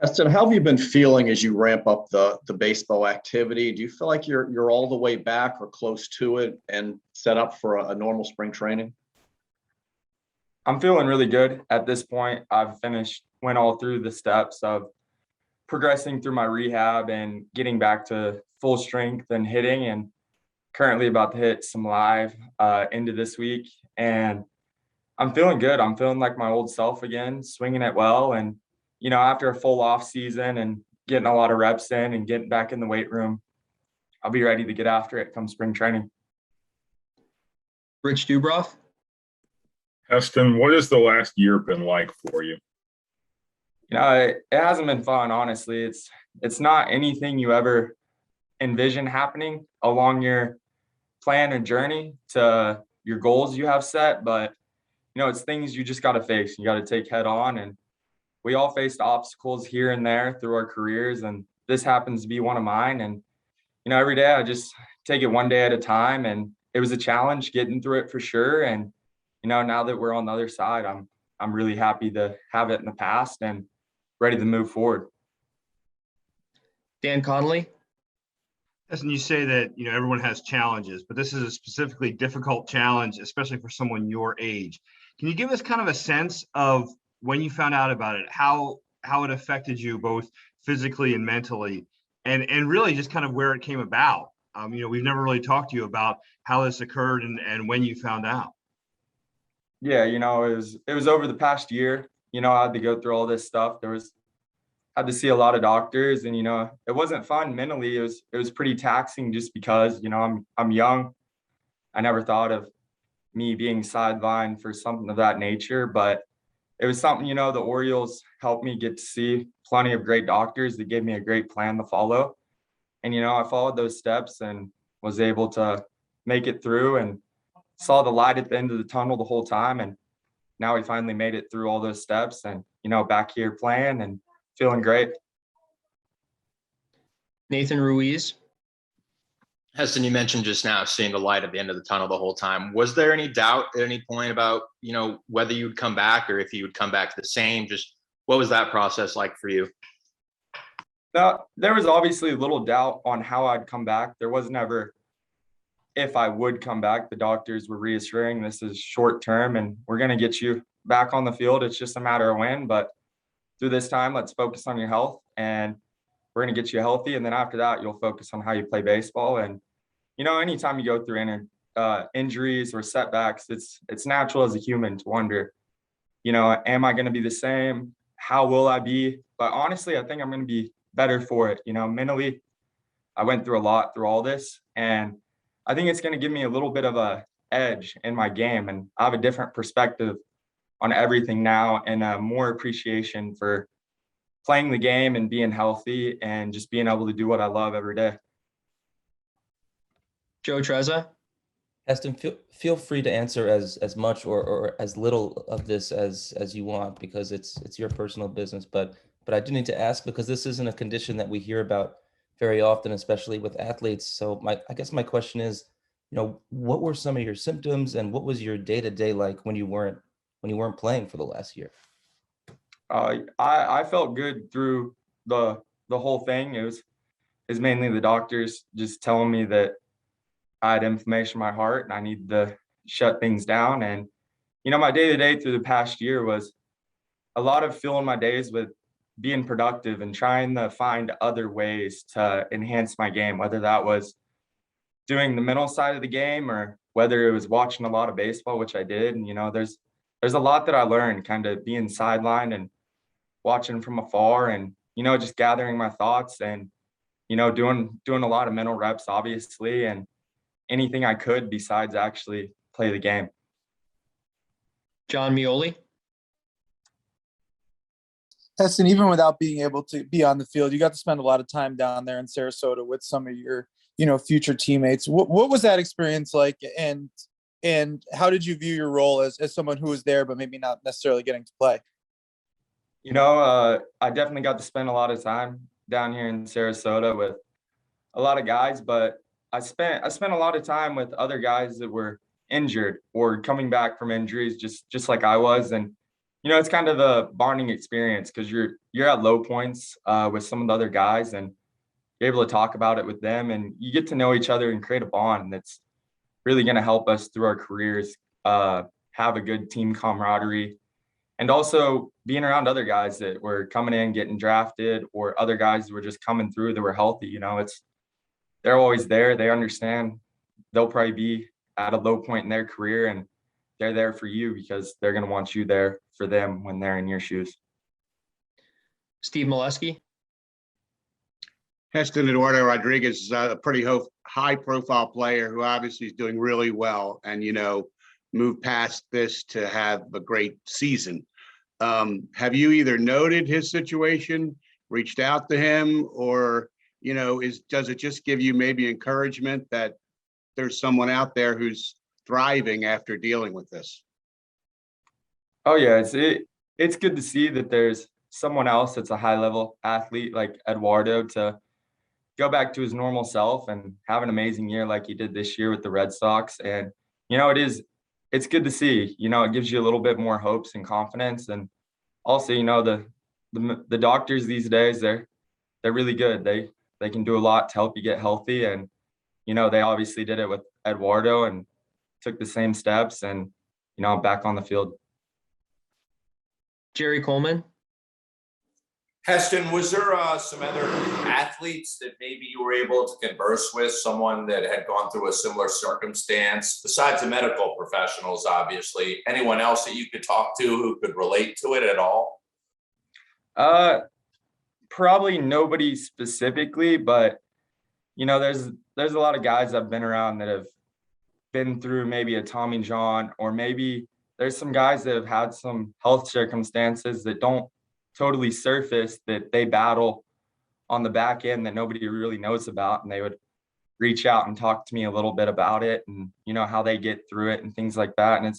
Heston, how have you been feeling as you ramp up the baseball activity? Do you feel like you're all the way back or close to it and set up for a normal spring training? I'm feeling really good at this point. Went all through the steps of progressing through my rehab and getting back to full strength and hitting, and currently about to hit some live into this week. And I'm feeling good. I'm feeling like my old self again, swinging it well. And, after a full off season and getting a lot of reps in and getting back in the weight room, I'll be ready to get after it come spring training. Rich Dubroff. Heston, what has the last year been like for you? It hasn't been fun, honestly. It's not anything you ever envision happening along your plan and journey to your goals you have set, but it's things you just got to face. You got to take head on, and we all faced obstacles here and there through our careers, and this happens to be one of mine. And every day I just take it one day at a time, and it was a challenge getting through it for sure. And now that we're on the other side, I'm really happy to have it in the past and ready to move forward. Dan Connolly. And you say that everyone has challenges, but this is a specifically difficult challenge, especially for someone your age. Can you give us kind of a sense of when you found out about it, how it affected you both physically and mentally, and really just kind of where it came about? We've never really talked to you about how this occurred and when you found out. Yeah, it was over the past year. I had to go through all this stuff. Had to see a lot of doctors, and it wasn't fun mentally. It was pretty taxing just because I'm young. I never thought of me being sidelined for something of that nature, but it was something the Orioles helped me get to see plenty of great doctors that gave me a great plan to follow, and I followed those steps and was able to make it through and saw the light at the end of the tunnel the whole time. And now we finally made it through all those steps, and back here playing and feeling great. Nathan Ruiz. Heston, you mentioned just now seeing the light at the end of the tunnel the whole time. Was there any doubt at any point about, whether you'd come back or if you would come back the same? Just what was that process like for you? There was obviously a little doubt on how I'd come back. There was never if I would come back. The doctors were reassuring this is short term and we're going to get you back on the field. It's just a matter of when. But through this time, let's focus on your health, and we're going to get you healthy. And then after that, you'll focus on how you play baseball. And, anytime you go through injuries or setbacks, it's natural as a human to wonder, am I going to be the same? How will I be? But honestly, I think I'm going to be better for it. Mentally, I went through a lot through all this, and I think it's going to give me a little bit of a edge in my game, and I have a different perspective on everything now, and more appreciation for playing the game and being healthy and just being able to do what I love every day. Joe Trezza. Heston, feel free to answer as much or as little of this as you want, because it's your personal business. But I do need to ask, because this isn't a condition that we hear about very often, especially with athletes. So I guess my question is, what were some of your symptoms, and what was your day-to-day like when you weren't playing for the last year? I felt good through the whole thing. It was mainly the doctors just telling me that I had inflammation in my heart and I needed to shut things down. And, my day-to-day through the past year was a lot of filling my days with being productive and trying to find other ways to enhance my game, whether that was doing the mental side of the game or whether it was watching a lot of baseball, which I did. And, there's a lot that I learned kind of being sidelined and watching from afar, and, just gathering my thoughts and, doing a lot of mental reps, obviously, and anything I could besides actually play the game. John Mioli. Heston, even without being able to be on the field, you got to spend a lot of time down there in Sarasota with some of your, future teammates. What was that experience like? And how did you view your role as someone who was there, but maybe not necessarily getting to play? I definitely got to spend a lot of time down here in Sarasota with a lot of guys, but I spent a lot of time with other guys that were injured or coming back from injuries, just like I was. And, it's kind of a bonding experience because you're at low points with some of the other guys, and you're able to talk about it with them, and you get to know each other and create a bond that's really going to help us through our careers, have a good team camaraderie, and also being around other guys that were coming in, getting drafted, or other guys who were just coming through that were healthy. They're always there. They understand they'll probably be at a low point in their career, and they're there for you because they're going to want you there for them when they're in your shoes. Steve Molesky. Heston Eduardo Rodriguez is a pretty high-profile player who obviously is doing really well, and moved past this to have a great season. Have you either noted his situation, reached out to him, or does it just give you maybe encouragement that there's someone out there who's thriving after dealing with this? Oh yeah, it's good to see that there's someone else that's a high-level athlete like Eduardo to go back to his normal self and have an amazing year like he did this year with the Red Sox. And it's good to see. It gives you a little bit more hopes and confidence. And also, the doctors these days, they're really good. They can do a lot to help you get healthy. And they obviously did it with Eduardo and took the same steps. And I'm back on the field. Jerry Coleman. Heston, was there some other athletes that maybe you were able to converse with, someone that had gone through a similar circumstance, besides the medical professionals, obviously, anyone else that you could talk to who could relate to it at all? Probably nobody specifically, but there's a lot of guys I've been around that have been through maybe a Tommy John, or maybe there's some guys that have had some health circumstances that don't totally surface, that they battle on the back end that nobody really knows about, and they would reach out and talk to me a little bit about it, and how they get through it and things like that. And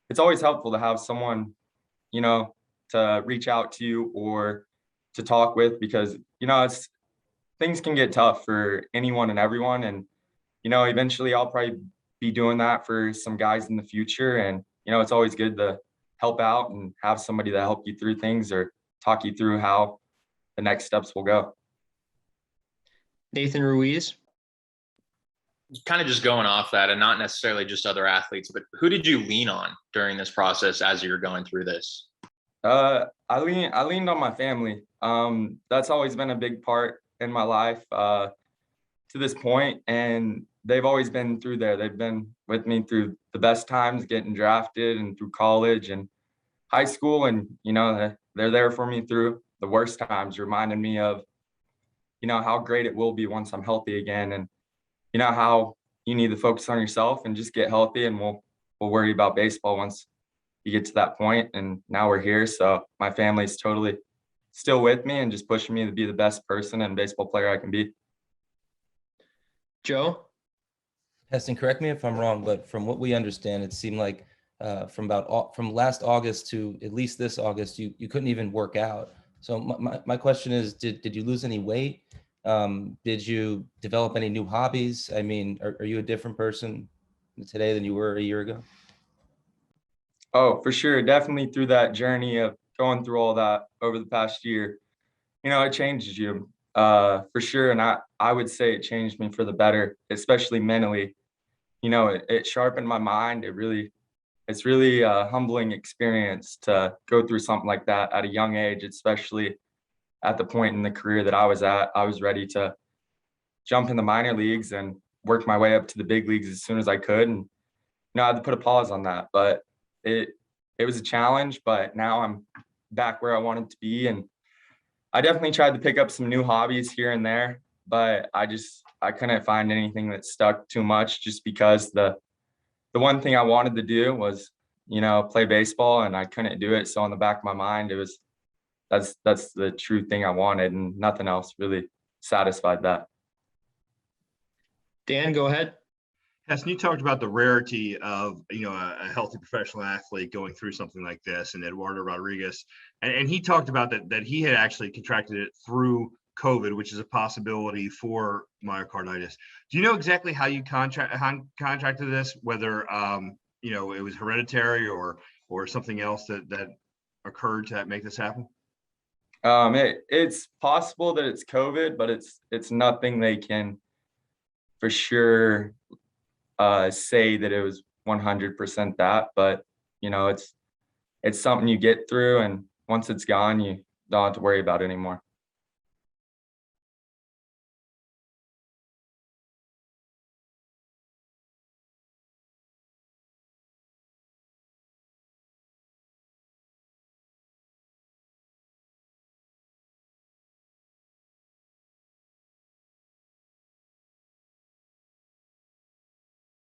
it's always helpful to have someone to reach out to you or to talk with, because things can get tough for anyone and everyone. And eventually I'll probably be doing that for some guys in the future, and it's always good to help out and have somebody to help you through things or talk you through how the next steps will go. Nathan Ruiz. Kind of just going off that, and not necessarily just other athletes, but who did you lean on during this process as you were going through this? I leaned on my family. That's always been a big part in my life to this point, and they've always been through there. They've been with me through the best times, getting drafted, and through college and high school, and they're there for me through the worst times, reminding me of how great it will be once I'm healthy again, and how you need to focus on yourself and just get healthy, and we'll worry about baseball once you get to that point. And now we're here, so my family's totally still with me and just pushing me to be the best person and baseball player I can be. Joe. Heston, correct me if I'm wrong, but from what we understand, it seemed like from last August to at least this August, you couldn't even work out. So my question is, did you lose any weight? Did you develop any new hobbies? I mean, are you a different person today than you were a year ago? Oh, for sure. Definitely through that journey of going through all that over the past year, it changes you for sure. And I would say it changed me for the better, especially mentally. It sharpened my mind. It's really a humbling experience to go through something like that at a young age, especially at the point in the career that I was at. I was ready to jump in the minor leagues and work my way up to the big leagues as soon as I could. And, I had to put a pause on that, but it was a challenge, but now I'm back where I wanted to be. And I definitely tried to pick up some new hobbies here and there, but I couldn't find anything that stuck too much, just because the one thing I wanted to do was, play baseball, and I couldn't do it. So on the back of my mind, that's the true thing I wanted, and nothing else really satisfied that. Dan, go ahead. Heston, you talked about the rarity of, a healthy professional athlete going through something like this, and Eduardo Rodriguez, and he talked about that he had actually contracted it through COVID, which is a possibility for myocarditis. Do you know exactly how you contracted this, whether, it was hereditary or something else that occurred to make this happen? It's possible that it's COVID, but it's nothing they can for sure say that it was 100% that. But you know, it's something you get through, and once it's gone, you don't have to worry about it anymore.